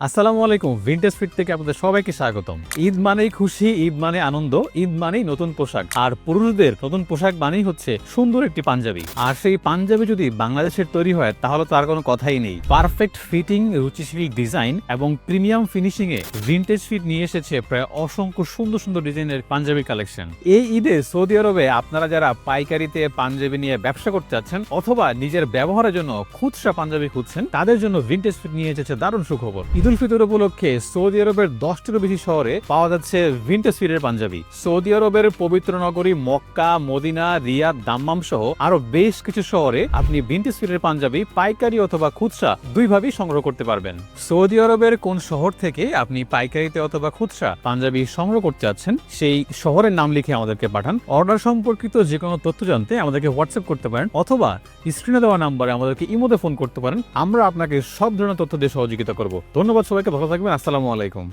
আসসালামু আলাইকুম। Vintage fit থেকে আপনাদের সবাইকে স্বাগতম। ঈদ মানেই খুশি, ঈদ মানে আনন্দ, ঈদ মানেই নতুন পোশাক। আর পুরুষদের নতুন পোশাক মানেই হচ্ছে সুন্দর একটি পাঞ্জাবি। আর সেই পাঞ্জাবি যদি বাংলাদেশের তৈরি হয় তাহলে তার কোনো কথাই নেই। পারফেক্ট ফিটিং, রুচিশীল ডিজাইন এবং প্রিমিয়াম ফিনিশিং এ ভিনটেজ ফিট নিয়ে এসেছে প্রায় অসংখ্য সুন্দর সুন্দর ডিজাইনের পাঞ্জাবি কালেকশন। এই ঈদে সৌদি আরবে আপনারা যারা পাইকারিতে পাঞ্জাবি নিয়ে ব্যবসা করতে চাচ্ছেন অথবা নিজের ব্যবহারের জন্য খুচরা পাঞ্জাবি খুঁজছেন, তাদের জন্য ভিনটেজ ফিট নিয়ে এসেছে দারুণ সুখবর। ঈদুল ফিতর উপলক্ষে সৌদি আরবের 10টিরও বেশি শহরে পাওয়া যাচ্ছে ভিনটেজ ফিটের পাঞ্জাবি। সৌদি আরবের পবিত্র নগরী মক্কা, মদিনা, রিয়াদ, দাম্মাম সহ আরো বেশ কিছু শহরে আপনি ভিনটেজ ফিটের পাঞ্জাবি পাইকারি অথবা খুচরা দুইভাবেই সংগ্রহ করতে পারবেন। সৌদি আরবের কোন শহর থেকে আপনি পাইকারিতে অথবা খুচরা পাঞ্জাবি সংগ্রহ করতে যাচ্ছেন সেই শহরের নাম লিখে আমাদেরকে পাঠান। অর্ডার সম্পর্কিত যে কোনো তথ্য জানতে আমাদেরকে হোয়াটসঅ্যাপ করতে পারেন অথবা স্ক্রিনে দেওয়া নাম্বারে আমাদেরকে ইমোতে ফোন করতে পারেন। আমরা আপনাকে সব ধরনের তথ্য দিয়ে সহযোগিতা করব। ধন্যবাদ সবাইকে, ভালো থাকবেন। আসসালামু আলাইকুম।